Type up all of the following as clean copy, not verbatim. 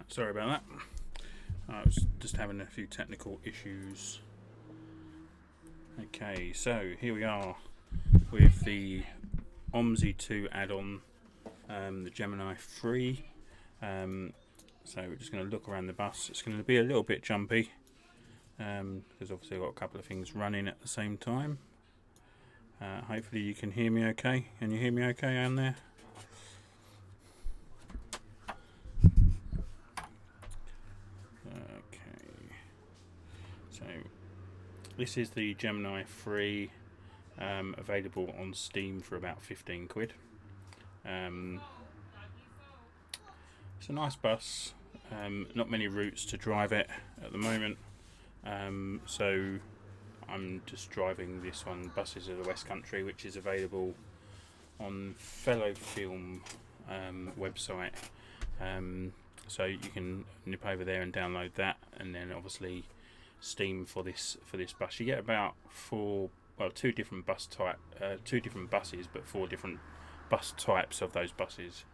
Sorry about that. I was just having a few technical issues. Okay, so here we are with the Omsi 2 add-on, the Gemini 3. So we're just going to look around the bus. It's going to be a little bit jumpy because obviously I've got a couple of things running at the same time. Hopefully you can hear me okay. Can you hear me okay down there? Okay. So this is the Gemini 3, available on Steam for about 15 quid. It's a nice bus. Not many routes to drive it at the moment. So I'm just driving this on Buses of the West Country, which is available on Fellow Film website. So you can nip over there and download that, and then obviously Steam for this bus. You get about two different buses, but 4 different bus types of those buses.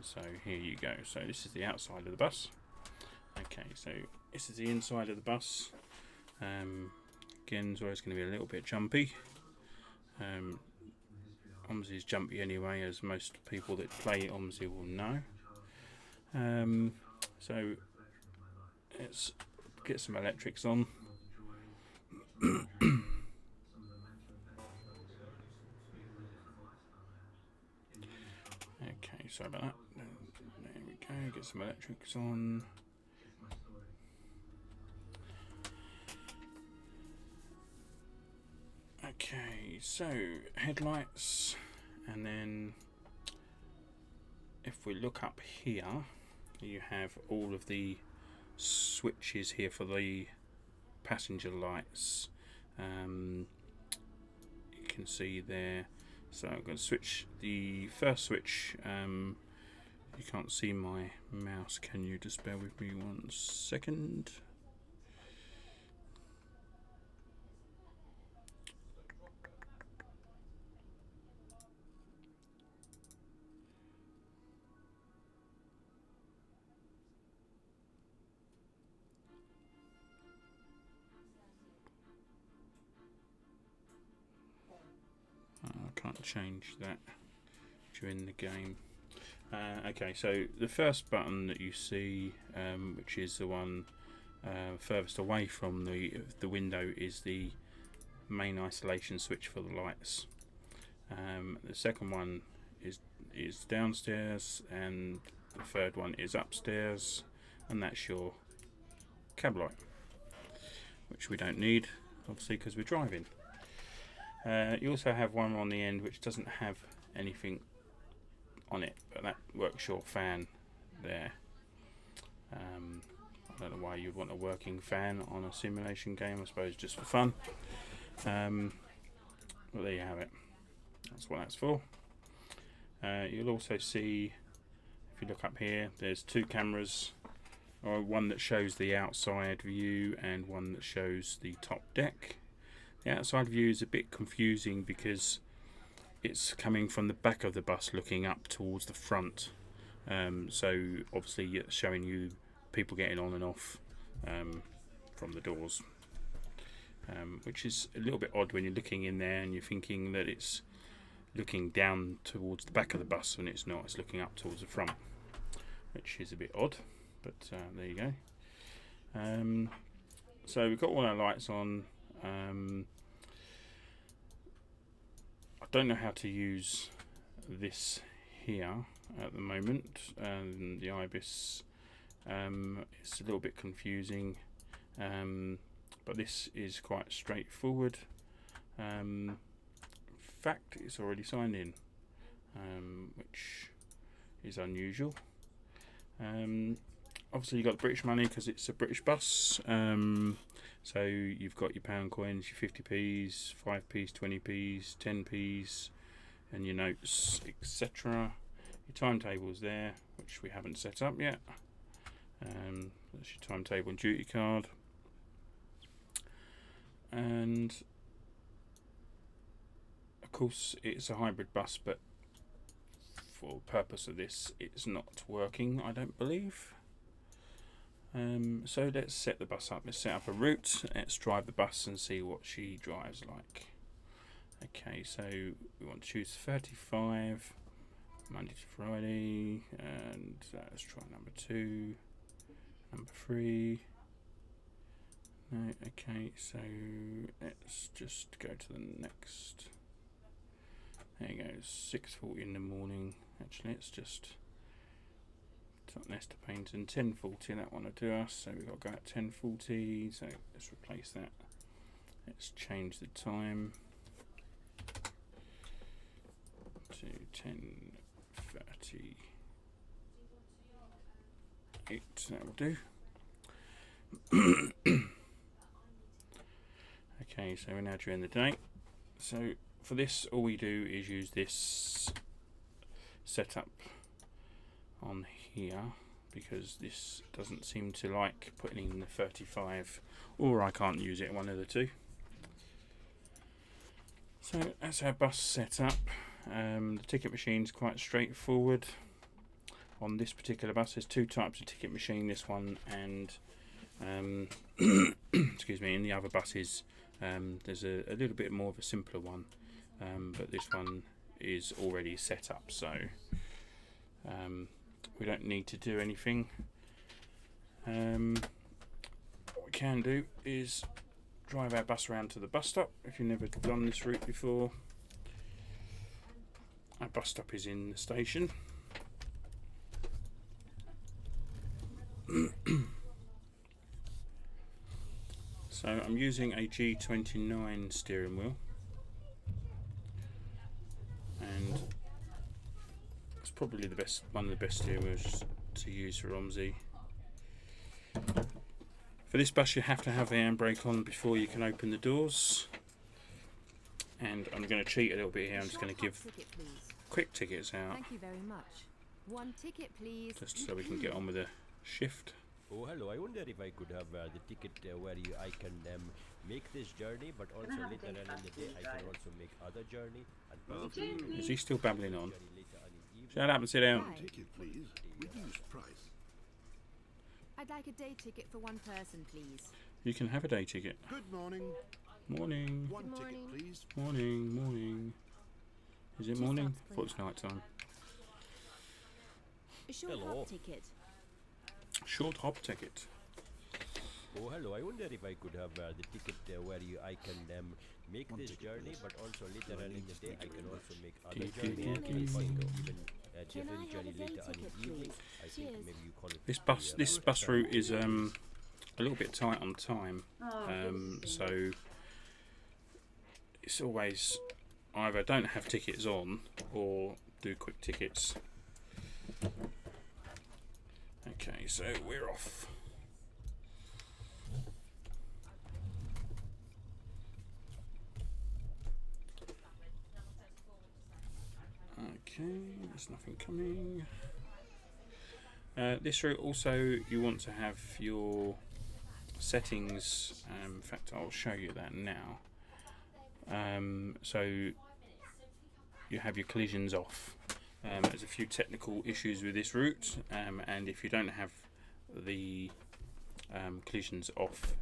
So here you go. So this is the outside of the bus. Okay, so this is the inside of the bus. Again, so it's going to be a little bit jumpy. Omsi is jumpy anyway, as most people that play Omsi will know. So let's get some electrics on. Okay, sorry about that. There we go, get some electrics on. Okay, so headlights, and then if we look up here, you have all of the switches here for the passenger lights. You can see there. So I'm going to switch the first switch. You can't see my mouse. Can you just bear with me 1 second? change that during the game. Okay, so the first button that you see, which is the one furthest away from the window, is the main isolation switch for the lights. The second one is downstairs, and the third one is upstairs, and that's your cab light, which we don't need, obviously, because we're driving. You also have one on the end which doesn't have anything on it, but that works your fan there. I don't know why you'd want a working fan on a simulation game, I suppose just for fun. Well, there you have it. That's what that's for. You'll also see, if you look up here, there's two cameras, or one that shows the outside view and one that shows the top deck. The outside view is a bit confusing because it's coming from the back of the bus looking up towards the front. So obviously it's showing you people getting on and off from the doors, which is a little bit odd when you're looking in there and you're thinking that it's looking down towards the back of the bus, and it's not, it's looking up towards the front, which is a bit odd, but there you go. So we've got all our lights on. I don't know how to use this here at the moment, the Ibis. It's a little bit confusing, but this is quite straightforward. In fact, it's already signed in, which is unusual. Obviously you've got the British money because it's a British bus, so you've got your pound coins, your 50p's, 5p's, 20p's, 10p's, and your notes, etc. Your timetable's there, which we haven't set up yet. That's your timetable and duty card. And of course it's a hybrid bus, but for the purpose of this it's not working, I don't believe. So let's set the bus up. Let's set up a route. Let's drive the bus and see what she drives like. Okay, so we want to choose 35, Monday to Friday, and let's try number 2, number 3. No, okay, so let's just go to the next. There you go, 6:40 in the morning. Actually, it's just Nesta Painting 10:40. That one will do us. So we've got to go at 10:40. So let's replace that. Let's change the time to 10:38. That will do. Okay, so we're now during the day. So for this, all we do is use this setup on here, because this doesn't seem to like putting in the 35, or I can't use it, one of the two. So that's our bus set up. The ticket machine is quite straightforward. On this particular bus there's two types of ticket machine, this one and excuse me, in the other buses there's a little bit more of a simpler one, but this one is already set up, so we don't need to do anything. What we can do is drive our bus around to the bus stop. If you've never done this route before, our bus stop is in the station. So I'm using a G29 steering wheel, and it's probably one of the best steering wheels to use for Omsi. For this bus you have to have the handbrake on before you can open the doors, and I'm going to cheat a little bit here. I'm just going to give quick tickets out. Thank you very much. One ticket, please. Just so we can get on with the shift. Oh, hello. I wonder if I could have the ticket where I can make this journey, but also later on in the day I can also make other journey. And Is he still babbling on? Shut up and sit down. Ticket, please. Reduced price. I'd like a day ticket for one person, please. You can have a day ticket. Good morning. Morning. One Good ticket, morning. please. Morning, morning. Is it Two morning? stops, I thought it was night time. A short Hello. hop ticket. Short hop ticket. Oh, hello. I wonder if I could have the ticket where I can make this journey, but also later on in the day I can also make other journeys. And also even a Can I different have journey a day later on ticket, in the evening. please? I think Cheers. maybe you call it This bus route is a little bit tight on time, so it's always either don't have tickets on or do quick tickets. Okay, so we're off. Okay, there's nothing coming. This route also, you want to have your settings. In fact, I'll show you that now. So you have your collisions off. There's a few technical issues with this route, and if you don't have the collisions off,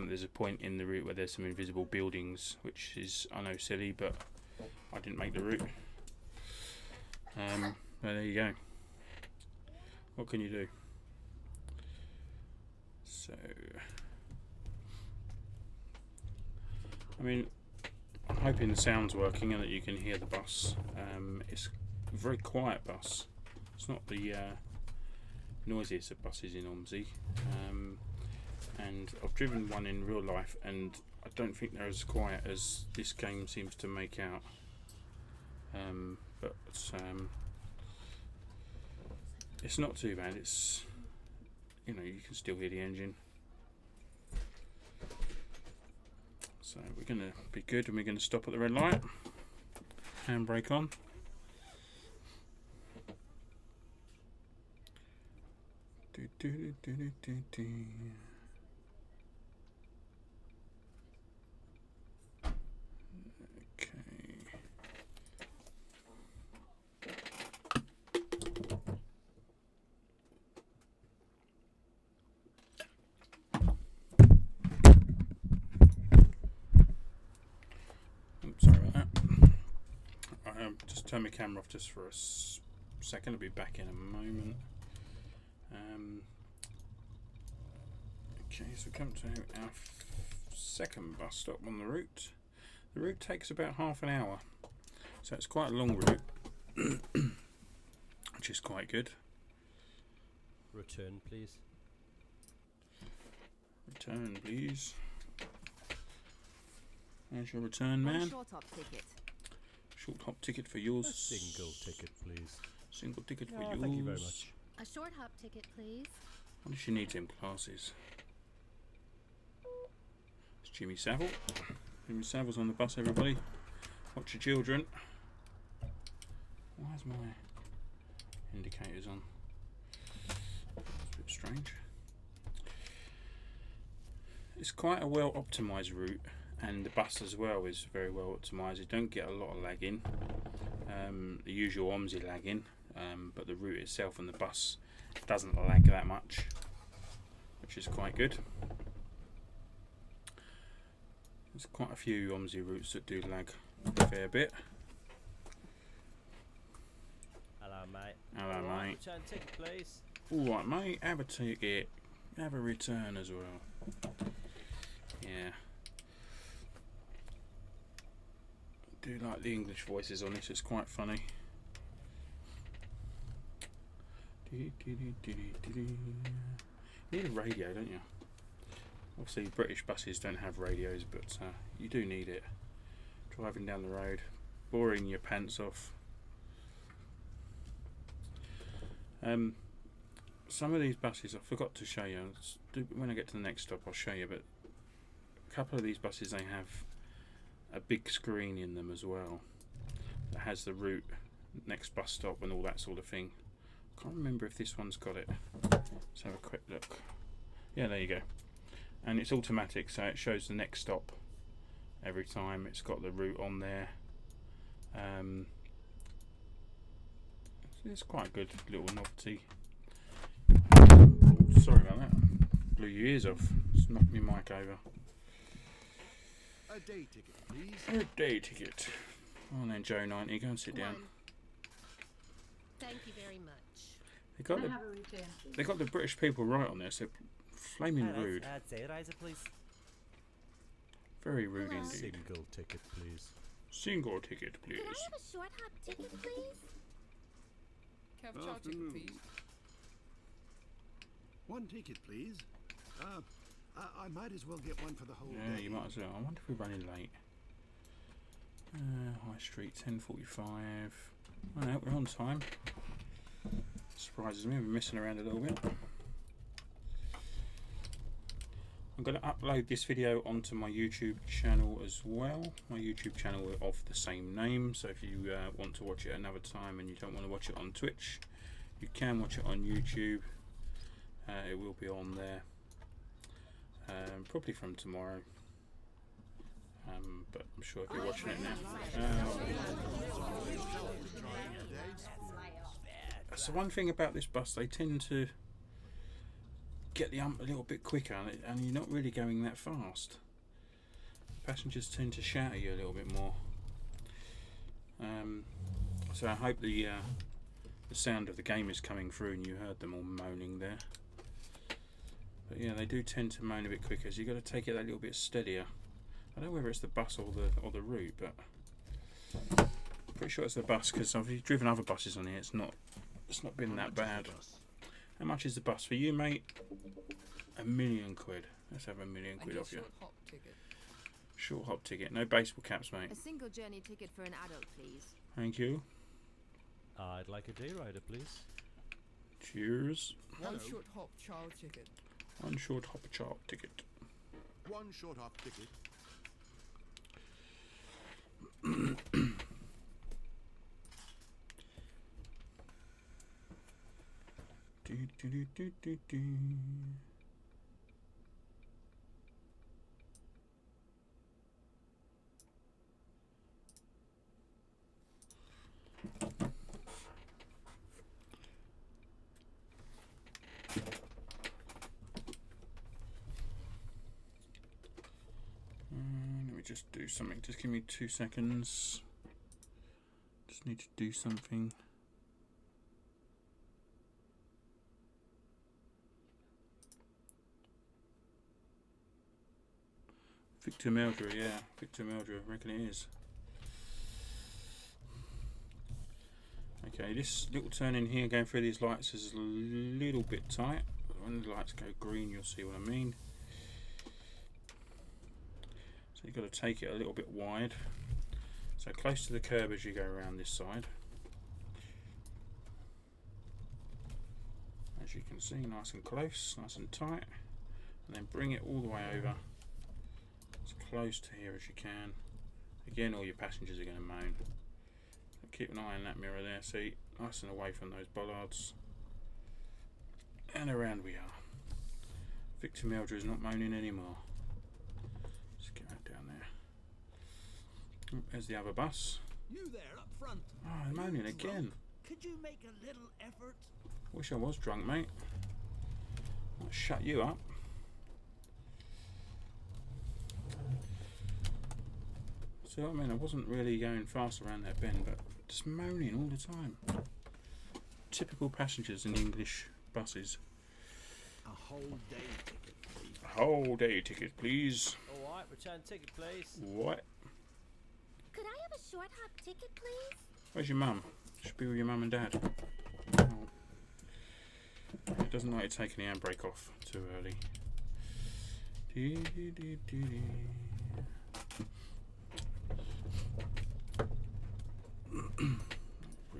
there's a point in the route where there's some invisible buildings, which is, I know, silly, but I didn't make the route. But there you go. What can you do? So, I mean, I'm hoping the sound's working and that you can hear the bus. It's a very quiet bus. It's not the noisiest of buses in Omsi. And I've driven one in real life, and I don't think they're as quiet as this game seems to make out. But it's not too bad. It's, you know, you can still hear the engine. So we're going to be good, and we're going to stop at the red light. Handbrake on. Do, do, do, do, do, do. Okay. Sorry about that. Just turn my camera off just for a second. I'll be back in a moment. Okay, so come to our second bus stop on the route. The route takes about half an hour, so it's quite a long route, which is quite good. Return, please. Return, please. There's your return, One man. short hop ticket. Short hop ticket for A yours. single ticket, please. Single ticket for Yeah, yours. thank you very much. A short hop ticket, please. What does she need them glasses? It's Jimmy Savile. Jimmy Savile's on the bus, everybody. Watch your children. Why is my indicators on? It's a bit strange. It's quite a well optimised route, and the bus as well is very well optimised. You don't get a lot of lagging, the usual Omsi lagging, but the route itself and the bus doesn't lag that much, which is quite good. There's quite a few Omsi routes that do lag a fair bit. Hello, mate. Hello, mate. Return ticket, please. Alright, mate, have a ticket. Have a return as well. Yeah. I do like the English voices on this, it's quite funny. You need a radio, don't you? Obviously British buses don't have radios, but you do need it. Driving down the road, boring your pants off. Some of these buses I forgot to show you. When I get to the next stop I'll show you, but a couple of these buses, they have a big screen in them as well that has the route, next bus stop and all that sort of thing. I can't remember if this one's got it. Let's have a quick look. Yeah, there you go. And it's automatic, so it shows the next stop every time. It's got the route on there. It's quite a good little novelty. Oh, sorry about that. Blew your ears off. Just knocked my mic over. A day ticket, please. A day ticket. Come on then, Joe 90, go and sit down. One. Thank you very much. They got the British people right on this. They're flaming rude. Say riser, please. Very rude Hello. indeed. Single ticket, please. Single ticket, please. Could I have a short hop ticket, please? Kev, chow ticket, Afternoon. please. One ticket, please. I might as well get one for the whole Yeah, day. you might as well. I wonder if we're running late. High Street, 10:45. Oh no, we're on time. Surprises me, we're messing around a little bit. I'm going to upload this video onto my YouTube channel as well. My YouTube channel is of the same name, so if you want to watch it another time and you don't want to watch it on Twitch, you can watch it on YouTube. It will be on there probably from tomorrow, but I'm sure if you're watching it now. So one thing about this bus, they tend to get the ump a little bit quicker, and you're not really going that fast. Passengers tend to shout at you a little bit more. So I hope the sound of the game is coming through and you heard them all moaning there. But yeah, they do tend to moan a bit quicker, so you've got to take it a little bit steadier. I don't know whether it's the bus or the route, but I'm pretty sure it's the bus, because I've driven other buses on here. It's not been that bad. How much is the bus for you, mate? £1,000,000. Let's have £1,000,000 And your off you. short hop ticket. Short hop ticket, no baseball caps, mate. A single journey ticket for an adult, please. Thank you. I'd like a day rider, please. Cheers. One Hello. short hop child ticket. One short hop chart ticket. One short hop ticket. Do. Let me just do something. Just give me 2 seconds. Just need to do something. Victor Meldrew, yeah. Victor Meldrew, I reckon it is. Okay, this little turn in here going through these lights is a little bit tight. When the lights go green, you'll see what I mean. So you've got to take it a little bit wide. So close to the curb as you go around this side. As you can see, nice and close, nice and tight. And then bring it all the way over. As close to here as you can. Again, all your passengers are going to moan. So keep an eye on that mirror there, see, nice and away from those bollards. And around we are. Victor Meldrew is not moaning anymore. Just get that down there. Oh, there's the other bus. You there up front. Oh, I'm moaning again. Could you make a little effort? Wish I was drunk, mate. I'll shut you up. So I mean, I wasn't really going fast around that bend, but just moaning all the time. Typical passengers in English buses. A whole day ticket, please. A whole day ticket, please. Alright, return ticket, please. What? Could I have a short hop ticket, please? Where's your mum? Should be with your mum and dad. Oh. It doesn't like you taking the handbrake off too early. Bring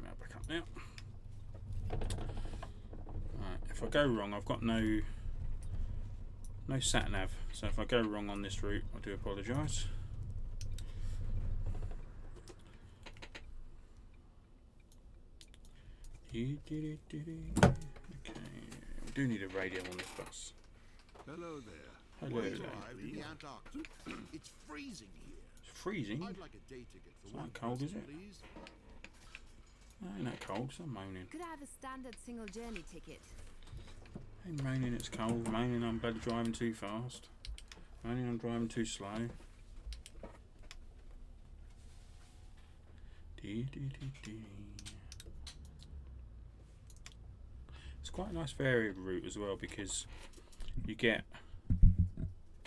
that back up now. Right, if I go wrong, I've got no sat nav, so if I go wrong on this route, I do apologise. Okay, we do need a radio on this bus. Hello there. Hello One there. drive to the Antarctic. It's freezing here. It's freezing. I'd like a day ticket for It's one not cold, person, is it? please. Ain't that cold, so I'm moaning. Could I have a standard single journey ticket? Ain't moaning it's cold, moaning I'm bloody driving too fast. Moaning I'm driving too slow. It's quite a nice varied route as well because you get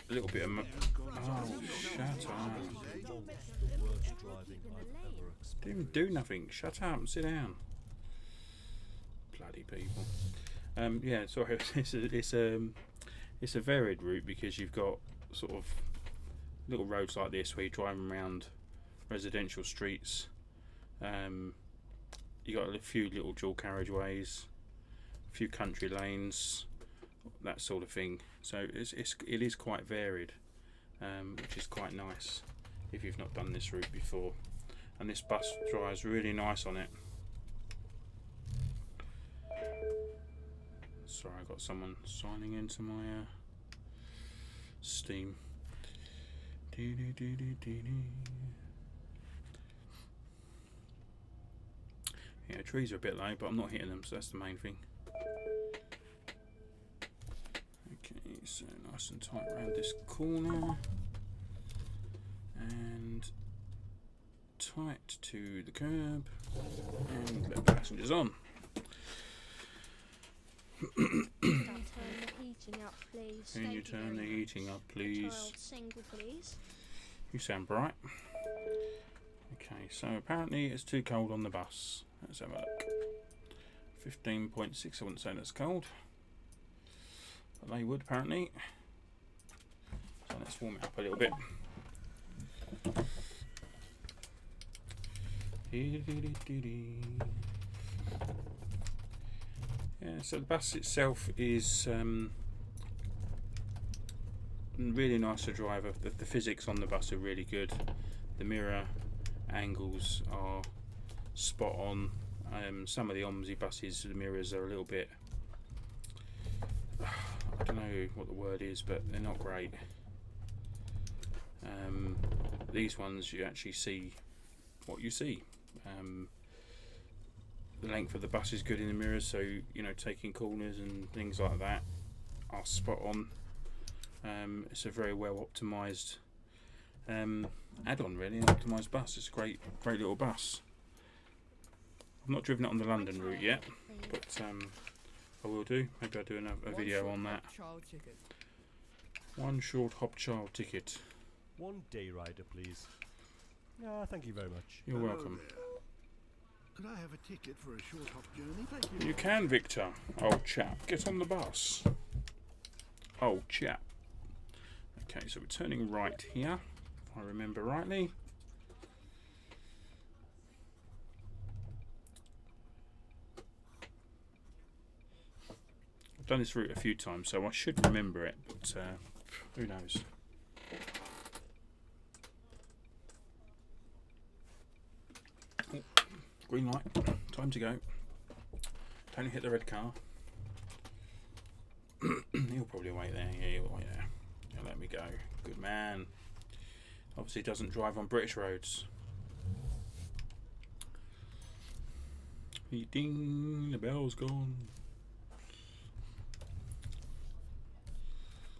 a little bit of. Oh, shut up! Didn't even do nothing. Shut up and sit down. Bloody people. Yeah, sorry. It's a varied route because you've got sort of little roads like this where you're driving around residential streets. You got a few little dual carriageways, a few country lanes, that sort of thing. So it is quite varied, which is quite nice if you've not done this route before. And this bus drives really nice on it. Sorry, I got someone signing into my Steam. Yeah, trees are a bit low, but I'm not hitting them, so that's the main thing. Okay, so nice and tight around this corner. And tight to the curb. And let passengers on. Turn the heating up, please. Can you turn the heating up, please? Child single, please. You sound bright. Okay, so apparently it's too cold on the bus. Let's have a look. 15.6, I wouldn't say that's cold. But they would apparently. So let's warm it up a little bit. Yeah, so the bus itself is really nice to drive. The physics on the bus are really good. The mirror angles are spot on. Some of the Omsi buses, the mirrors are a little bit, I don't know what the word is, but they're not great. These ones you actually see what you see. The length of the bus is good in the mirrors, so you know, taking corners and things like that are spot on. It's a very well optimised add-on, really, an optimised bus. It's a great little bus. I've not driven it on the London route yet, but I will do. Maybe I'll do a video on that. Child ticket. One short hop child ticket. One day rider, please. Thank you very much. You're Hello welcome. there. Could I have a ticket for a short hop journey? Thank you. You can, Victor. Old chap, get on the bus. Old chap. Okay, so we're turning right here, if I remember rightly. I've done this route a few times, so I should remember it, but who knows. Oh, green light, time to go. Don't hit the red car. He'll probably wait there. Yeah, he'll wait there. He'll let me go. Good man. Obviously doesn't drive on British roads. Ding, the bell's gone.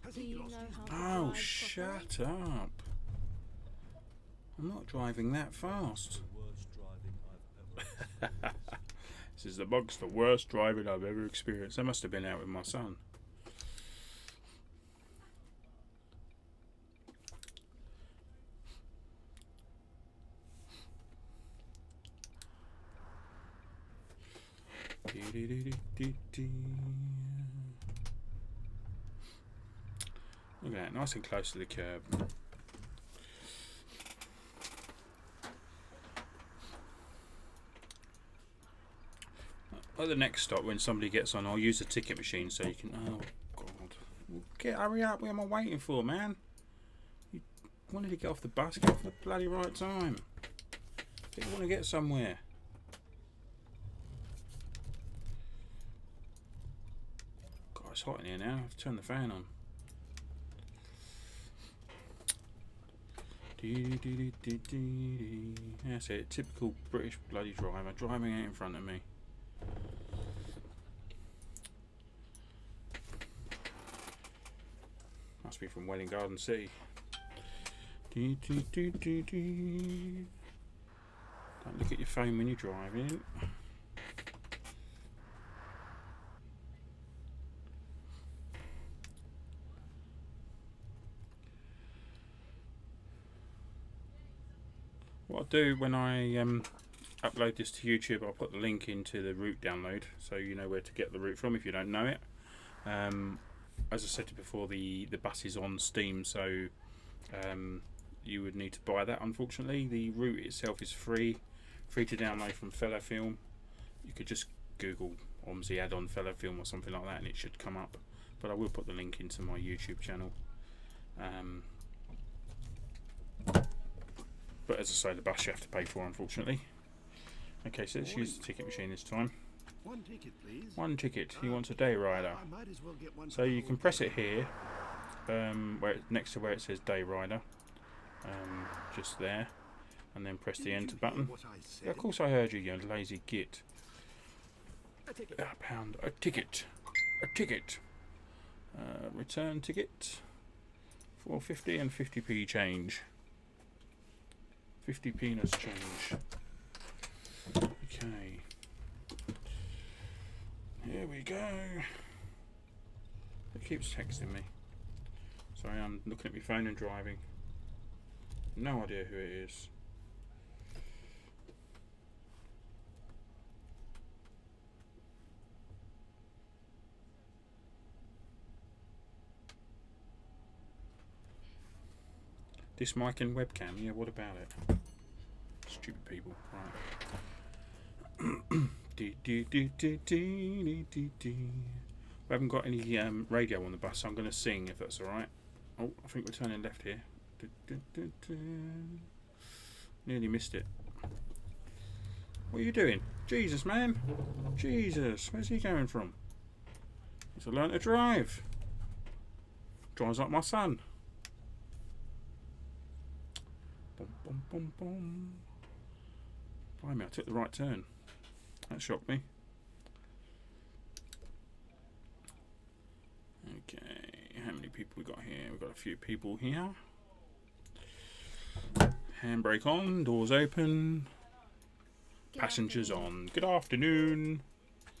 Has Do he you lost know his how to Oh, drive shut up. I'm not driving that fast. Worst driving I've ever This is amongst the worst driving I've ever experienced. I must have been out with my son. Look at that, nice and close to the curb. At the next stop, when somebody gets on, I'll use the ticket machine so you can. Oh God! Hurry up! What am I waiting for, man? You wanted to get off the bus. Get off the bloody right time. You want to get somewhere. God, it's hot in here now. I have to turn the fan on. That's it. Typical British bloody driver driving out in front of me. Must be from Welling Garden City. Don't Don't look at your phone when you're driving. What I'll do when I upload this to YouTube, I'll put the link into the route download so you know where to get the route from if you don't know it. As I said before, the bus is on Steam, so you would need to buy that. Unfortunately, the route itself is free to download from Fellow Film. You could just Google Omsi add-on Fellow Film or something like that, and it should come up. But I will put the link into my YouTube channel. But as I say, the bus you have to pay for, unfortunately. Okay, so let's use the ticket machine this time. One ticket, please. One ticket. He wants a day rider. I might as well get one. So you can press it here, next to where it says day rider, just there, and then press the enter button. Yeah, of course I heard you, you lazy git. £1, a ticket, return ticket, 4.50 and 50p change. 50 peanuts change. Okay. Here we go. It keeps texting me. Sorry, I'm looking at my phone and driving. No idea who it is. This mic and webcam, yeah, what about it? Stupid people, right. We haven't got any radio on the bus, so I'm going to sing if that's alright. Oh, I think we're turning left here. Nearly missed it. What are you doing? Jesus, man. Jesus, where's he going from? He's to learn to drive. Drives like my son. Boom, boom, boom, boom. Blimey, I took the right turn. That shocked me. Okay, how many people we got here? We've got a few people here. Handbrake on, doors open. Passengers on. Good afternoon.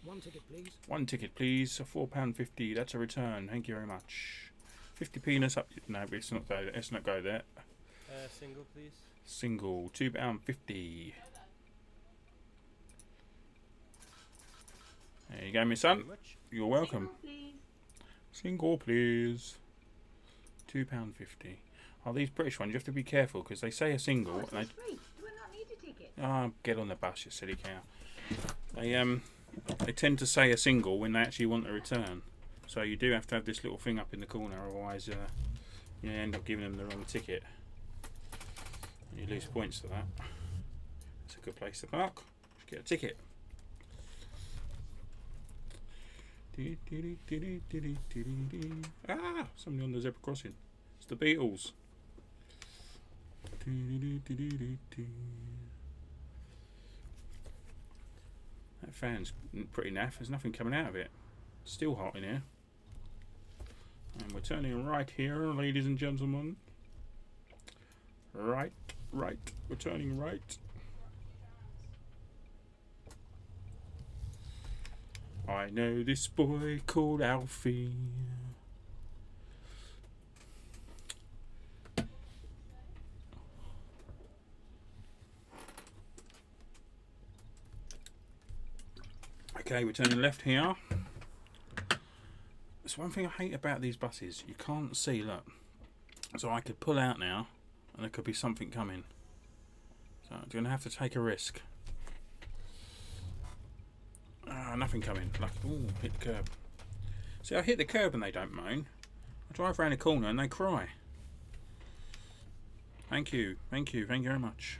One ticket, please. One ticket, please. £4.50. That's a return. Thank you very much. 50 peanuts up. No, let's not go there. Let's not go there. Single, please. Single, £2.50. There you go, my son. You're welcome. Single, please. £2.50. Oh, these British ones, you have to be careful because they say a single. And they... Do I not need a ticket? Oh, get on the bus, you silly cow. They tend to say a single when they actually want a return. So you do have to have this little thing up in the corner, otherwise you end up giving them the wrong ticket. You lose points for that. It's a good place to park. Get a ticket. Ah! Somebody on the zebra crossing. It's the Beatles. That fan's pretty naff. There's nothing coming out of it. Still hot in here. And we're turning right here, ladies and gentlemen. Right. We're turning right. I know this boy called Alfie. Okay, we're turning left here. That's one thing I hate about these buses. You can't see, look. So I could pull out now and there could be something coming. So I'm going to have to take a risk. Nothing coming. Like, ooh, hit the curb. See, I hit the curb and they don't moan. I drive around the corner and they cry. Thank you very much.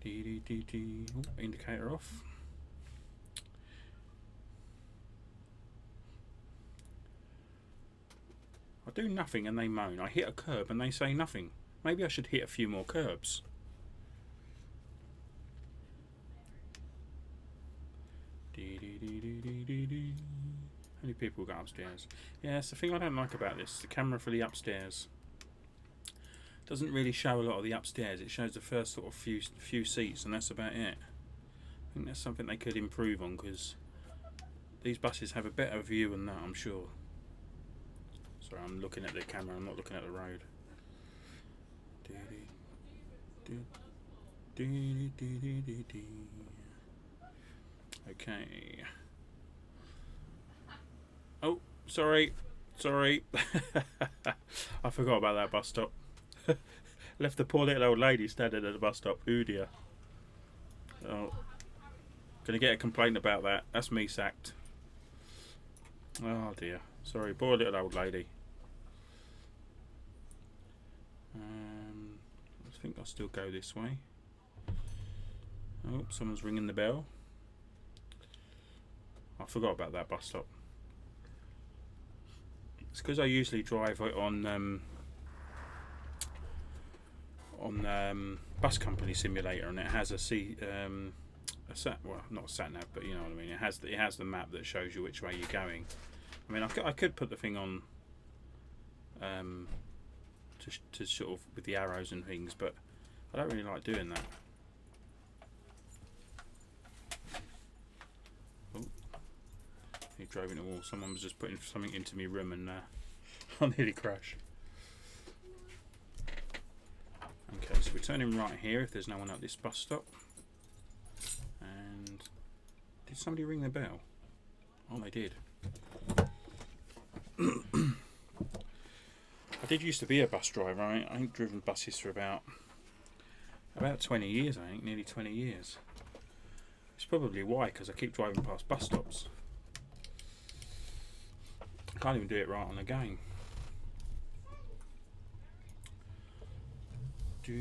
Ooh, indicator off. I do nothing and they moan. I hit a curb and they say nothing. Maybe I should hit a few more curbs. How many people got upstairs? Yeah, it's the thing I don't like about this. The camera for the upstairs. Doesn't really show a lot of the upstairs. It shows the first sort of few seats, and that's about it. I think that's something they could improve on, because these buses have a better view than that, I'm sure. Sorry, I'm looking at the camera, I'm not looking at the road. Okay. Oh, sorry. I forgot about that bus stop. Left the poor little old lady standing at the bus stop. Ooh dear. Oh. Gonna get a complaint about that. That's me sacked. Oh dear. Sorry, poor little old lady. I think I'll still go this way. Oh, someone's ringing the bell. I forgot about that bus stop. It's because I usually drive it on Bus Company Simulator, and it has well, not a sat nav, but you know what I mean. It has the map that shows you which way you're going. I mean, I could put the thing on to sort of with the arrows and things, but I don't really like doing that. Oh, he drove into a wall. Someone was just putting something into my room, and I nearly crashed. Okay, so we're turning right here if there's no one at this bus stop. And did somebody ring the bell? Oh, they did. I did used to be a bus driver. I ain't driven buses for about 20 years, I think, nearly 20 years. It's probably why, because I keep driving past bus stops. I can't even do it right on the game. My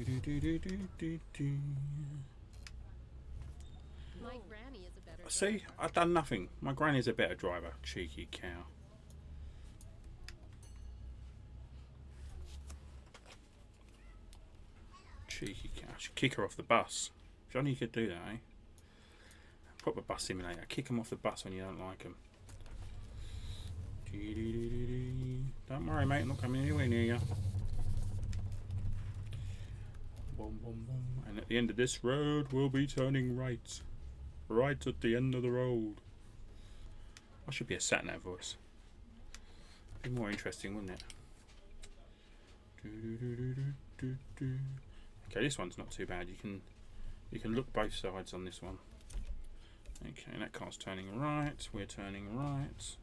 granny is a better See, I've done nothing. My granny's a better driver. Cheeky cow. Cheeky cow. I should kick her off the bus. If only you could do that, eh? Proper bus simulator. Kick them off the bus when you don't like them. Don't worry, mate. I'm not coming anywhere near you. And at the end of this road, we'll be turning right. Right at the end of the road. I should be a sat-nav voice. Be more interesting, wouldn't it? Okay, this one's not too bad. You can look both sides on this one. Okay, that car's turning right. We're turning right.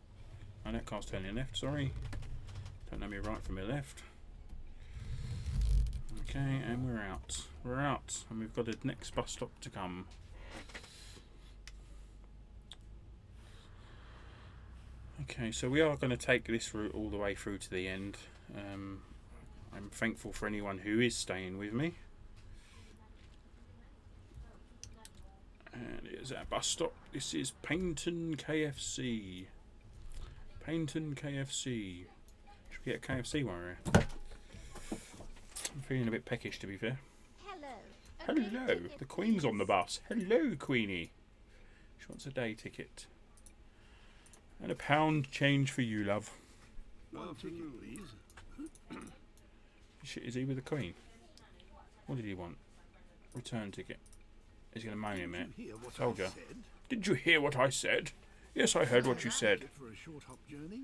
Oh, that car's turning left. Sorry, don't know me right from my left. Okay, and we're out. We're out, and we've got a next bus stop to come. Okay, so we are going to take this route all the way through to the end. I'm thankful for anyone who is staying with me. And here's our bus stop. This is Paynton KFC. Paynton KFC. Should we get a KFC while we're here? I'm feeling a bit peckish, to be fair. Hello. Hello, the Queen's on the bus. Hello, Queenie. She wants a day ticket. And a £1 change for you, love. One ticket, please. Is he with the Queen? What did he want? Return ticket. He's going to moan in a minute. Told you. Did you hear what I said? Yes, I heard what you said. For a short hop journey?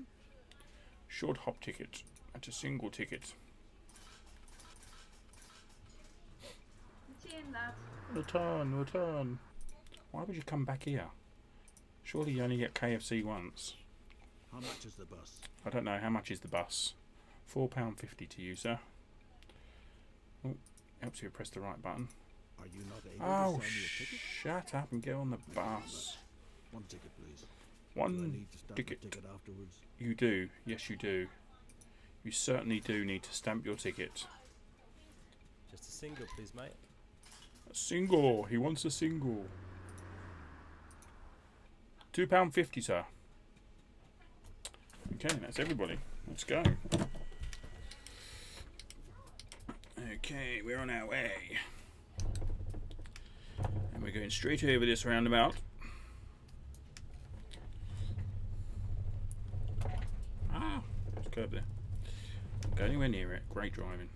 Short hop ticket. That's a single ticket. Return that. Return. Why would you come back here? Surely you only get KFC once. How much is the bus? I don't know. How much is the bus? £4.50 to you, sir. Oh, helps you press the right button. Are you not able Oh, to send me a ticket? shut up and get on the bus. One ticket, please. Do I One need to stamp ticket. the ticket afterwards? You do. Yes, you do. You certainly do need to stamp your ticket. Just a single, please, mate. A single. He wants a single. £2.50, sir. Okay, that's everybody. Let's go. Okay, we're on our way. And we're going straight over this roundabout. Ah, there's a curb there. Don't go anywhere near it. Great driving.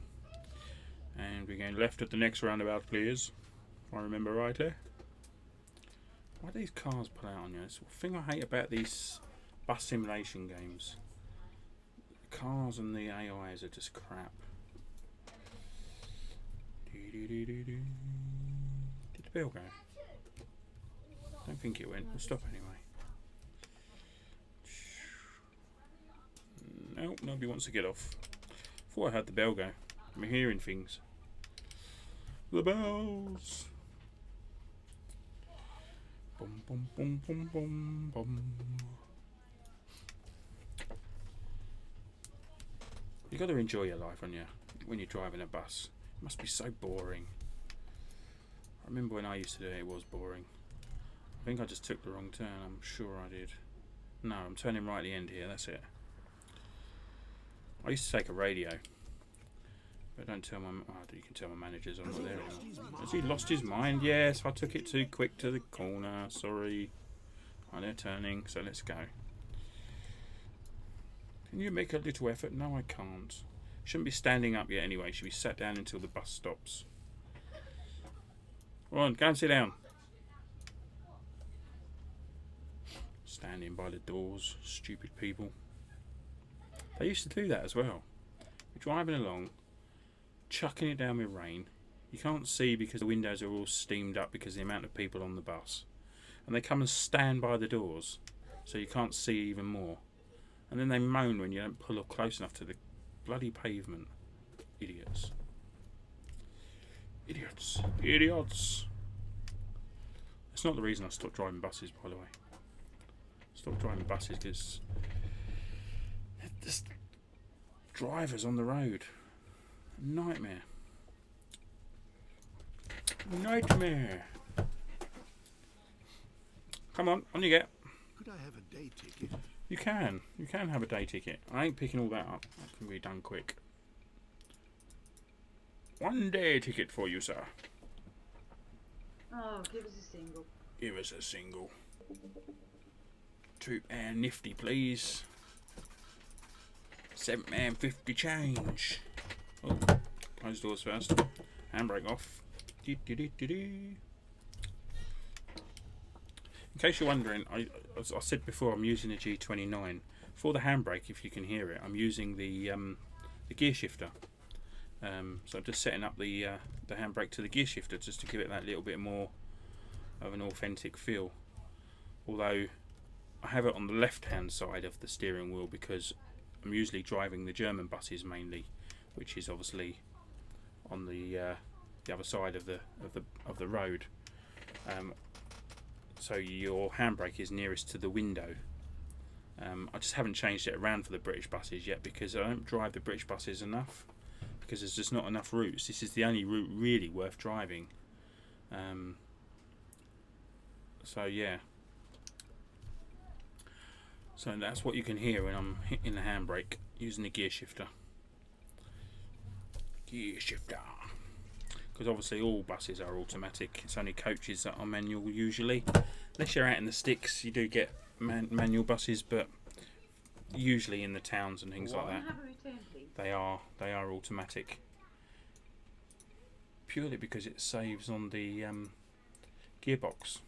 And we're going left at the next roundabout, please. If I remember rightly. Why do these cars pull out on you? It's the thing I hate about these bus simulation games. The cars and the AIs are just crap. Did the bell go? Don't think it went. We'll stop anyway. Nope, nobody wants to get off. Thought I heard the bell go. I'm hearing things. The bells. Boom, boom, boom, boom, boom, boom. You got to enjoy your life, haven't you? When you're driving a bus, it must be so boring. I remember when I used to do it, it was boring. I think I just took the wrong turn. I'm sure I did. No, I'm turning right at the end here. That's it. I used to take a radio, but don't tell my. Oh, you can tell my managers I'm not there anymore. Has he lost his mind? Yes, I took it too quick to the corner. Sorry. Oh, they're turning, so let's go. Can you make a little effort? No, I can't. Shouldn't be standing up yet anyway. Should be sat down until the bus stops. Come on, go and sit down. Standing by the doors, stupid people. They used to do that as well. You're driving along, chucking it down with rain. You can't see because the windows are all steamed up because of the amount of people on the bus. And they come and stand by the doors so you can't see even more. And then they moan when you don't pull up close enough to the bloody pavement. Idiots. Idiots. Idiots. That's not the reason I stopped driving buses, by the way. I stopped driving buses because just drivers on the road. Nightmare. Nightmare. Come on you get. Could I have a day ticket? You can have a day ticket. I ain't picking all that up. That can be done quick. 1 day ticket for you, sir. Oh, give us a single. Give us a single. £2 and nifty, please. £7.50 change. Oh, close doors first. Handbrake off. In case you're wondering, as I said before, I'm using a G29. For the handbrake, if you can hear it, I'm using the gear shifter. So I'm just setting up the handbrake to the gear shifter just to give it that little bit more of an authentic feel. Although I have it on the left-hand side of the steering wheel because I'm usually driving the German buses mainly, which is obviously on the other side of the road. So your handbrake is nearest to the window. I just haven't changed it around for the British buses yet because I don't drive the British buses enough, because there's just not enough routes. This is the only route really worth driving. So yeah. So that's what you can hear when I'm hitting the handbrake using the gear shifter. Gear shifter. Because obviously all buses are automatic. It's only coaches that are manual usually. Unless you're out in the sticks, you do get manual buses, but usually in the towns and things like that, Have a return, please. they are automatic. Purely because it saves on the gearbox.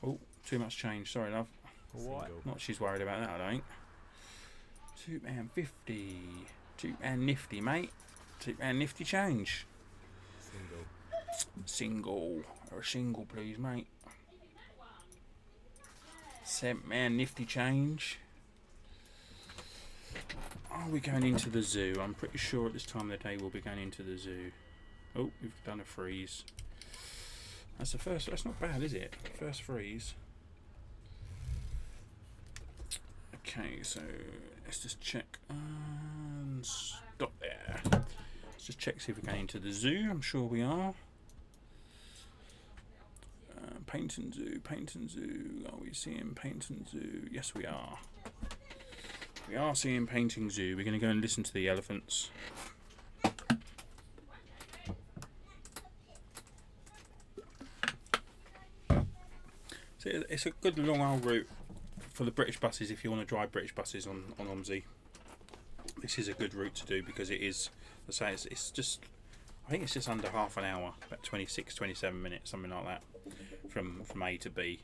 Oh, too much change. Sorry, love. What? Not she's worried about that, I don't. £2.50. £2 nifty, mate. £2 nifty change. Single. Or a single, please, mate. £7 nifty change. Are we going into the zoo? I'm pretty sure at this time of the day we'll be going into the zoo. Oh, we've done a freeze. That's the first. That's not bad, is it? First freeze. Okay, so let's just check and stop there. Let's just check, see if we're going into the zoo. I'm sure we are. Paynton Zoo, Paynton Zoo. Are we seeing Paynton Zoo? Yes, we are. We are seeing Paynton Zoo. We're going to go and listen to the elephants. So it's a good long old route for the British buses if you want to drive British buses on Omsi. this is a good route to do because it is, I say, it's just, I think it's just under half an hour, about 26, 27 minutes, something like that, from A to B.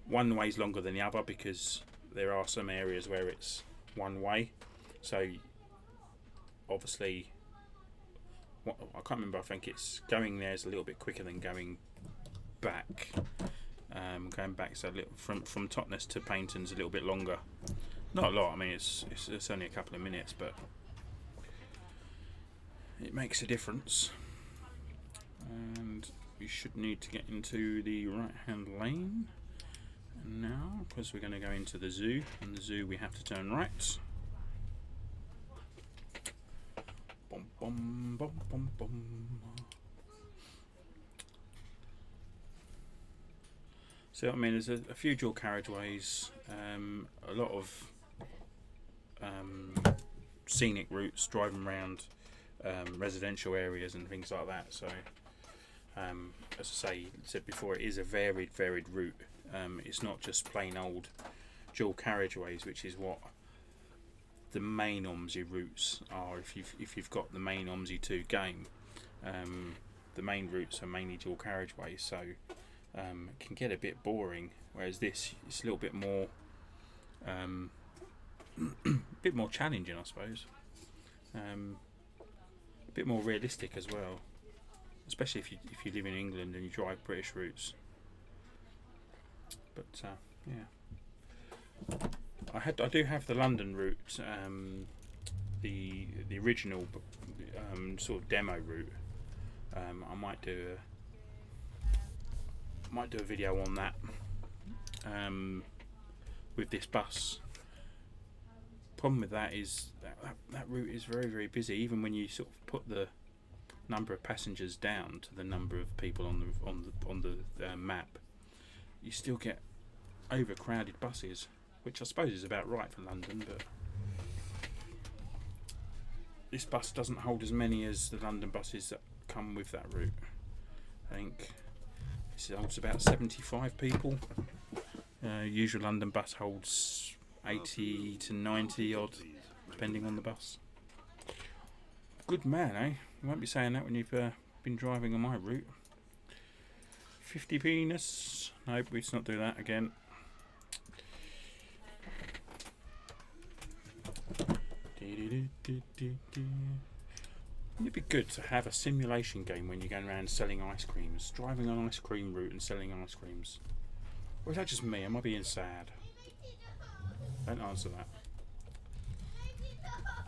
One way's longer than the other because there are some areas where it's one way. So obviously, I can't remember. I think it's going there is a little bit quicker than going back. Going back, so from Totnes to Paynton's a little bit longer. Not a lot. I mean, it's only a couple of minutes, but it makes a difference. And we should need to get into the right-hand lane. And now, because we're going to go into the zoo, and the zoo we have to turn right. Bum, bum, bum, bum, bum. So I mean, there's a few dual carriageways, a lot of scenic routes, driving around residential areas and things like that. So, as I said before, it is a varied route. It's not just plain old dual carriageways, which is what the main Omsi routes are. If you've got the main Omsi 2 game, the main routes are mainly dual carriageways. So. It can get a bit boring, whereas this is a little bit more, challenging, I suppose. A bit more realistic as well, especially if you live in England and you drive British routes. But yeah, I do have the London route, the original sort of demo route. I might do a video on that with this bus. Problem with that is that route is very busy. Even when you sort of put the number of passengers down to the number of people on the map, you still get overcrowded buses, which I suppose is about right for London. But this bus doesn't hold as many as the London buses that come with that route. I think it holds about 75 people. Usual London bus holds 80 to 90 odd, depending on the bus. Good man, eh? You won't be saying that when you've been driving on my route. 50 penis. Nope, let's not do that again. It'd be good to have a simulation game when you're going around selling ice creams, driving on an ice cream route and selling ice creams. Or is that just me? Am I being sad? Don't answer that.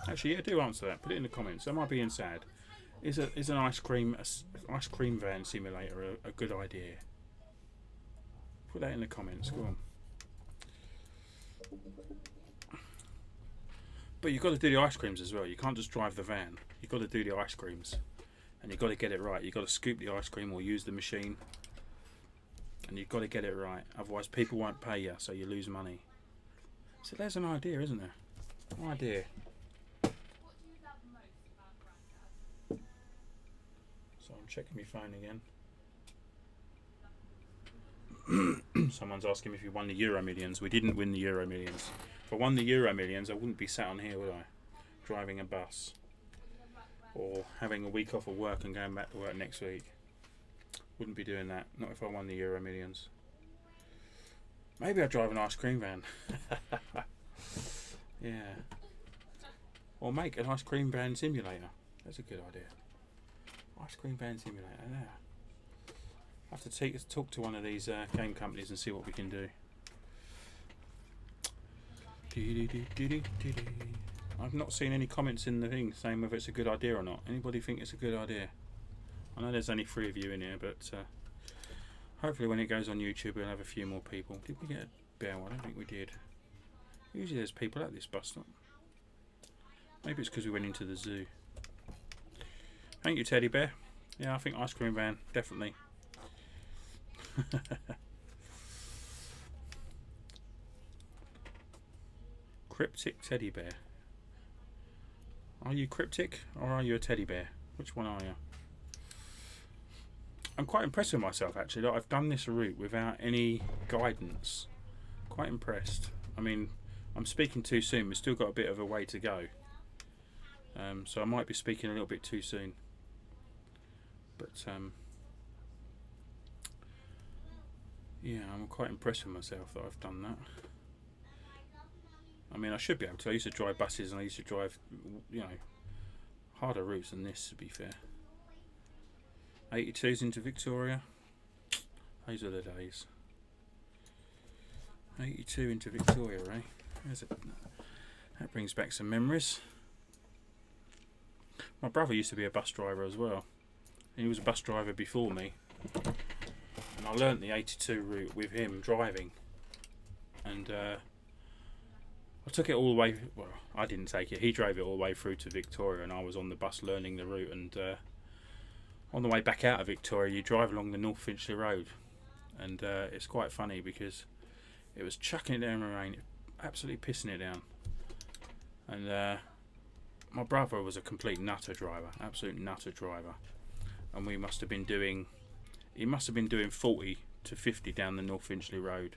Actually, yeah, do answer that. Put it in the comments. Am I being sad? Is an ice cream van simulator a good idea? Put that in the comments. Go on. But you've got to do the ice creams as well. You can't just drive the van. You've got to do the ice creams, and you've got to get it right. You've got to scoop the ice cream or use the machine, and you've got to get it right. Otherwise, people won't pay you, so you lose money. So there's an idea, isn't there? An idea. So I'm checking my phone again. Someone's asking me if we won the Euro Millions. We didn't win the Euro Millions. If I won the Euro Millions, I wouldn't be sat on here, would I? Driving a bus. Or having a week off of work and going back to work next week. Wouldn't be doing that. Not if I won the Euro Millions. Maybe I'd drive an ice cream van. Yeah. Or make an ice cream van simulator. That's a good idea. Ice cream van simulator, yeah. I have to talk to one of these game companies and see what we can do. I've not seen any comments in the thing saying whether it's a good idea or not. Anybody think it's a good idea? I know there's only 3 of you in here, but hopefully when it goes on YouTube we'll have a few more people. Did we get a bell? I don't think we did. Usually there's people at this bus stop. Maybe it's because we went into the zoo. Thank you, Teddy Bear. Yeah, I think ice cream van, definitely. Cryptic teddy bear. Are you cryptic or are you a teddy bear? Which one are you? I'm quite impressed with myself actually. Like, I've done this route without any guidance. Quite impressed. I mean, I'm speaking too soon. We've still got a bit of a way to go. So I might be speaking a little bit too soon. But yeah, I'm quite impressed with myself that I've done that. I mean, I should be able to. I used to drive buses and I used to drive, you know, harder routes than this, to be fair. 82's into Victoria. Those are the days. 82 into Victoria, eh? That brings back some memories. My brother used to be a bus driver as well. He was a bus driver before me. And I learnt the 82 route with him driving. And I took it all the way, well, I didn't take it. He drove it all the way through to Victoria and I was on the bus learning the route. And on the way back out of Victoria, you drive along the North Finchley Road. And it's quite funny because it was chucking it down in the rain, absolutely pissing it down. And my brother was a complete nutter driver, absolute nutter driver. And he must have been doing 40 to 50 down the North Finchley Road.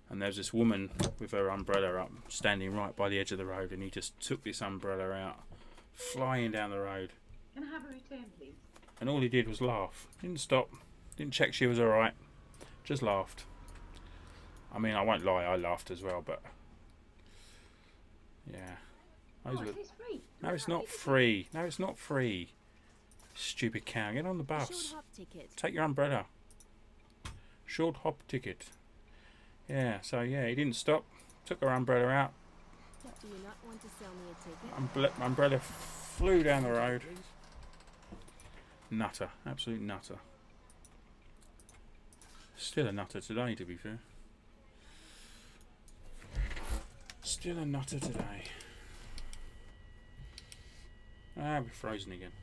And there was this woman with her umbrella up, standing right by the edge of the road, and he just took this umbrella out, flying down the road. Can I have a return, please? And all he did was laugh. Didn't stop, didn't check she was alright, just laughed. I mean, I won't lie, I laughed as well, but yeah. Oh, is this free? No, it's not free. No, it's not free. Stupid cow, get on the bus. Short hop ticket. Take your umbrella. Short hop ticket. Yeah, so yeah, he didn't stop. Took her umbrella out. Do you not want to sell me a ticket? Umbrella flew down the road. Nutter. Absolute nutter. Still a nutter today, to be fair. Still a nutter today. Ah, we're frozen again.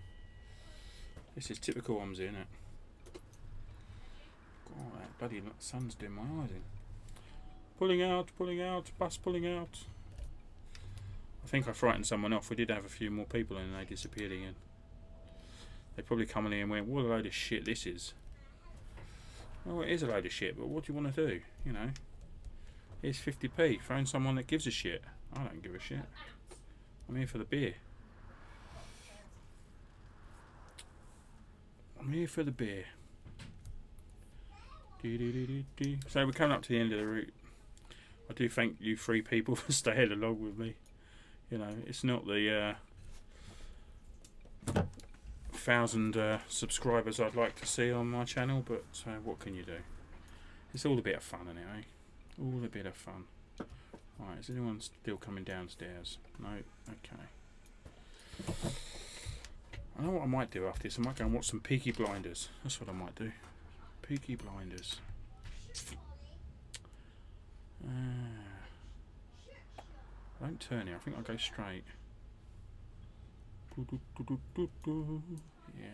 This is typical Omsi, isn't it? God, that bloody sun's doing my eyes in. Pulling out, bus pulling out. I think I frightened someone off. We did have a few more people and they disappeared again. They probably come in here and went, what a load of shit this is. Oh, it is a load of shit, but what do you want to do? You know, here's 50p. Phone someone that gives a shit. I don't give a shit. I'm here for the beer. I'm here for the beer. So we're coming up to the end of the route. I do thank you 3 people for staying along with me. You know, it's not the 1,000 subscribers I'd like to see on my channel, but what can you do? It's all a bit of fun, isn't it, eh? All a bit of fun. Right, is anyone still coming downstairs? No? Okay. I know what I might do after this. I might go and watch some Peaky Blinders. That's what I might do. Peaky Blinders. I don't turn here. I think I'll go straight. Yeah,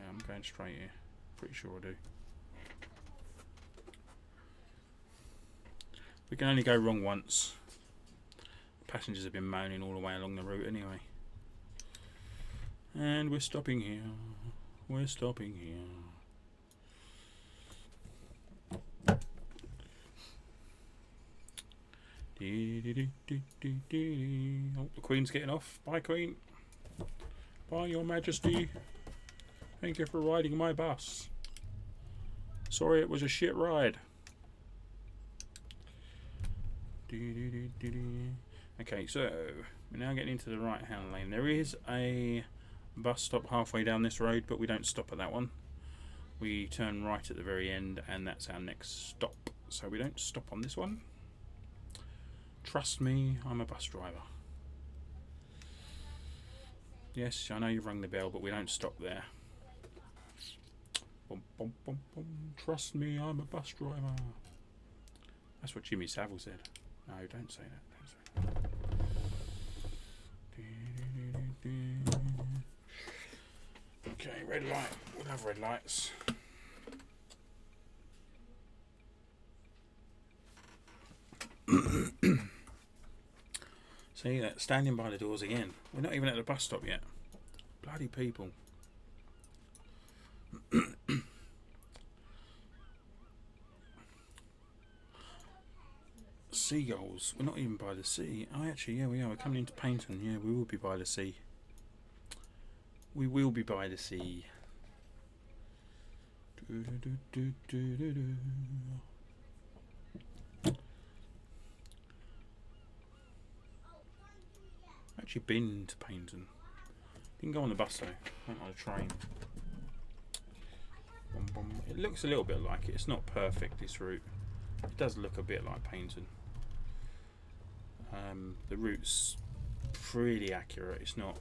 I'm going straight here. Pretty sure I do. We can only go wrong once. Passengers have been moaning all the way along the route anyway. And we're stopping here. We're stopping here. Oh, the Queen's getting off. Bye, Queen. Bye, Your Majesty. Thank you for riding my bus. Sorry it was a shit ride. Okay, so we're now getting into the right hand lane. There is a bus stop halfway down this road, but we don't stop at that one. We turn right at the very end, and that's our next stop. So we don't stop on this one. Trust me, I'm a bus driver. Yes, I know you've rung the bell, but we don't stop there. Bum, bum, bum, bum. Trust me, I'm a bus driver. That's what Jimmy Savile said. No, don't say that. Don't say that. Okay, red light. We'll have red lights. See, that standing by the doors again. We're not even at the bus stop yet. Bloody people. Seagulls. We're not even by the sea. Oh, actually, yeah, we are. We're coming into Paynton. Yeah, we will be by the sea. We will be by the sea. Actually been to Paignton. Didn't go on the bus though. Went on a train. It looks a little bit like it. It's not perfect, this route. It does look a bit like Paignton. The route's pretty accurate. It's not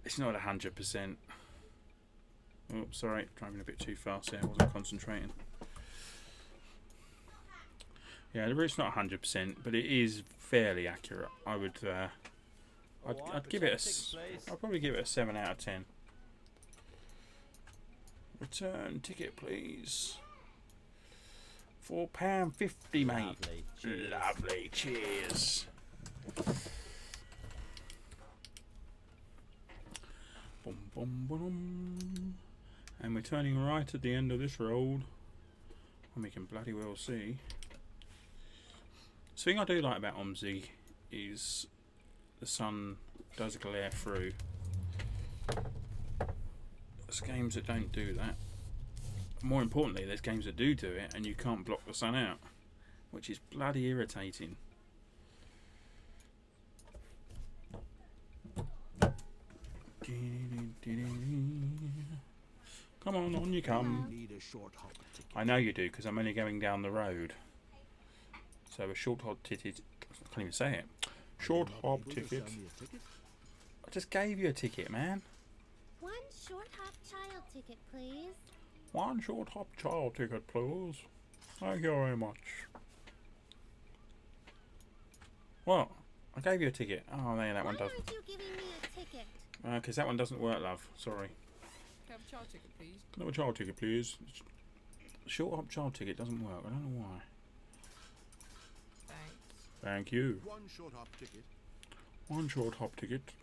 100%. Oh, sorry, driving a bit too fast there. I wasn't concentrating. Yeah, the route's not 100%, but it is fairly accurate. I would, I'd give it I'd probably give it a 7 out of 10. Return ticket, please. £4.50, mate. Lovely. Cheers. Boom, boom, boom. And we're turning right at the end of this road. And we can bloody well see. The thing I do like about Omsi is the sun does glare through. There's games that don't do that. More importantly, there's games that do it and you can't block the sun out, which is bloody irritating. Come on you come. Need a short hop ticket. I know you do, because I'm only going down the road. So a short hop ticket. I can't even say it. Short hop Able to ticket. sell me a ticket? I just gave you a ticket, man. One short hop child ticket, please. One short hop child ticket, please. Thank you very much. What? I gave you a ticket. Oh, there, that one Why does. aren't you giving me a ticket? Because that one doesn't work, love. Sorry. Can I have a child ticket, please? Can I have a child ticket, please? Short hop child ticket doesn't work. I don't know why. Thanks. Thank you. One short hop ticket. One short hop ticket.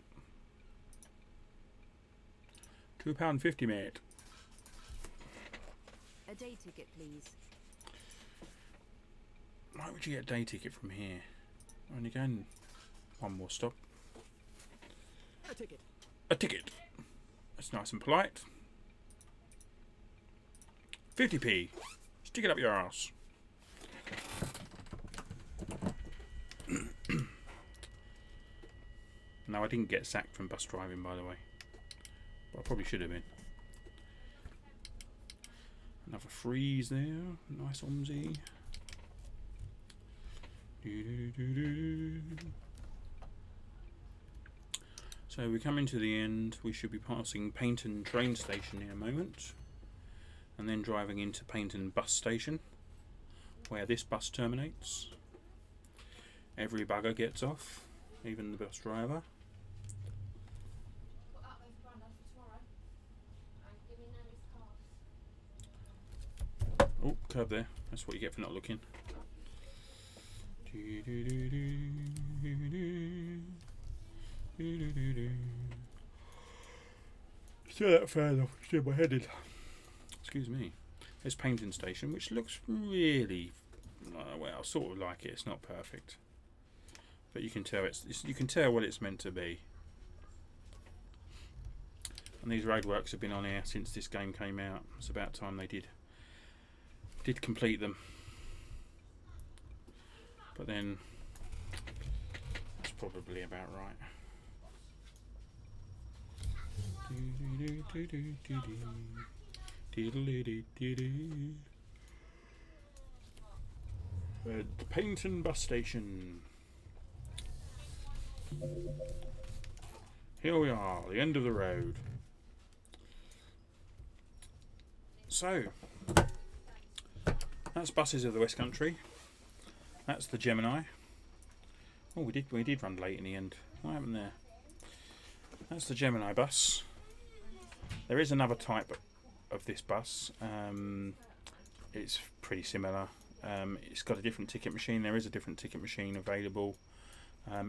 £2.50, mate. A day ticket, please. Why would you get a day ticket from here? Only going one more stop. A ticket. A ticket. That's nice and polite. 50p. Stick it up your ass. No, I didn't get sacked from bus driving, by the way. But I probably should have been. Another freeze there. Nice Omsi. So we're coming to the end. We should be passing Paignton train station in a moment. And then driving into Paignton bus station, where this bus terminates. Every bugger gets off, even the bus driver. Oh, curb there. That's what you get for not looking. Still that further. Still my head in. Excuse me. There's Paignton Station, which looks really well, sort of like it. It's not perfect, but you can tell you can tell what it's meant to be. And these roadworks have been on here since this game came out. It's about time they did complete them. But then it's probably about right. The Paignton bus station. Here we are, the end of the road. So that's Buses of the West Country. That's the Gemini. Oh, we did run late in the end. What happened there? That's the Gemini bus. There is another type of this bus. It's pretty similar. It's got a different ticket machine. There is a different ticket machine available.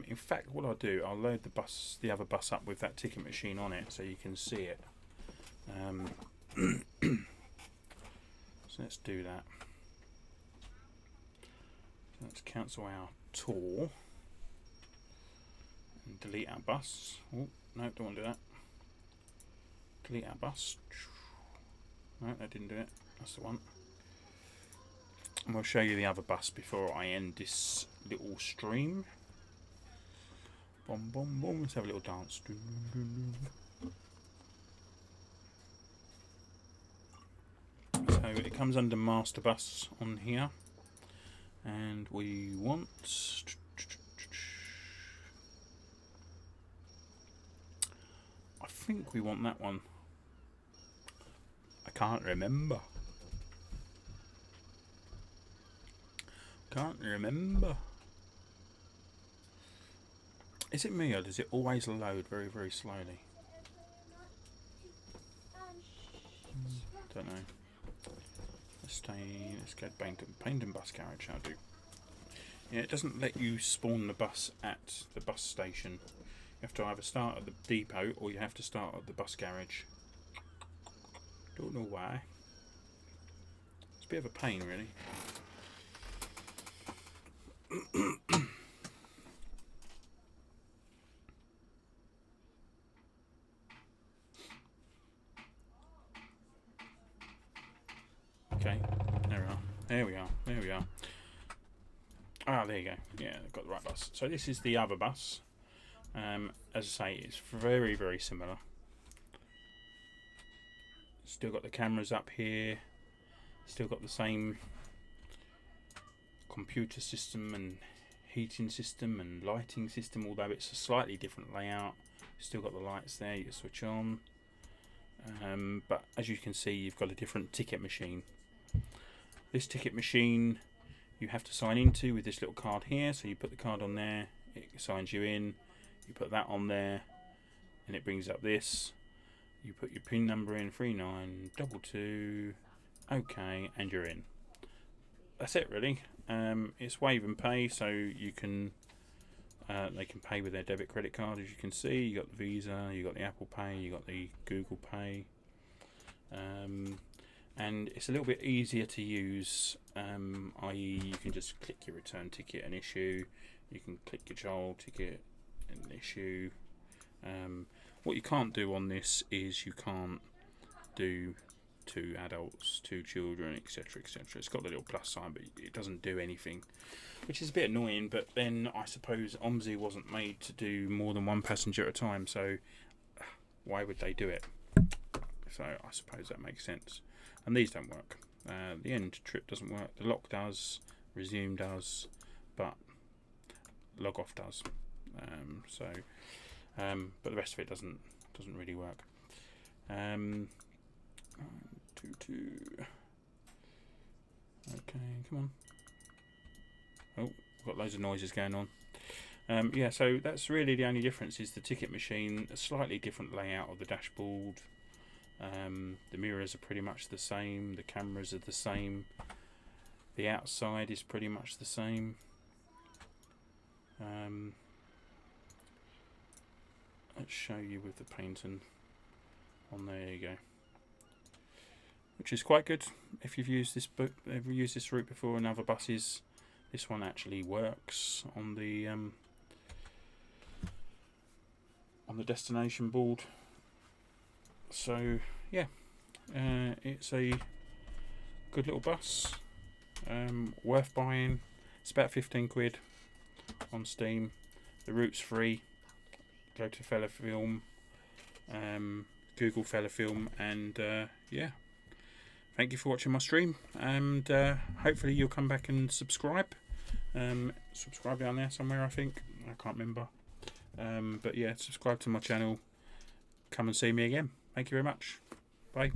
In fact, what I'll do, I'll load the other bus up with that ticket machine on it so you can see it. So let's do that. So let's cancel our tour and delete our bus. Oh, no, don't want to do that. delete our bus. No, that didn't do it. That's the one. And we'll show you the other bus before I end this little stream. Boom, boom, boom. Let's have a little dance. So it comes under master bus on here, and we want. I think we want that one. I can't remember. Can't remember. Is it me or does it always load very, very slowly? Don't know. Let's go Paynton bus garage. I'll do. Yeah, it doesn't let you spawn the bus at the bus station. You have to either start at the depot or you have to start at the bus garage. Don't know why. It's a bit of a pain, really. Okay, there we are. There we are. There we are. Ah, there you go. Yeah, I've got the right bus. So this is the other bus. As I say, it's very, very similar. Still got the cameras up here. Still got the same computer system and heating system and lighting system, although it's a slightly different layout. Still got the lights there you can switch on. But as you can see, you've got a different ticket machine. This ticket machine you have to sign into with this little card here. So you put the card on there, it signs you in. You put that on there, and it brings up this. You put your PIN number in, 3922. Okay, and you're in. That's it, really. It's wave and pay, so you can they can pay with their debit credit card. As you can see, you got the Visa, you got the Apple Pay, you got the Google Pay, and it's a little bit easier to use. I.e., you can just click your return ticket and issue. You can click your child ticket and issue. What you can't do on this is you can't do 2 adults, 2 children, etc., etc. It's got the little plus sign, but it doesn't do anything, which is a bit annoying. But then I suppose Omsi wasn't made to do more than 1 passenger at a time, so why would they do it? So I suppose that makes sense. And these don't work. The end trip doesn't work. The lock does, resume does, but log off does. But the rest of it doesn't really work. 2. Okay, come on. Oh, we've got loads of noises going on. Yeah, so that's really the only difference is the ticket machine, a slightly different layout of the dashboard. The mirrors are pretty much the same, the cameras are the same, the outside is pretty much the same. Let's show you with the Paynton on there. You go, which is quite good if you've used this route before in other buses. This one actually works on the destination board. So yeah, it's a good little bus, worth buying. It's about 15 quid on Steam. The route's free. Go to Fella Film, Google Fella Film, and yeah, thank you for watching my stream, and hopefully you'll come back and subscribe. Subscribe down there somewhere, I think. I can't remember. But yeah, subscribe to my channel. Come and see me again. Thank you very much. Bye.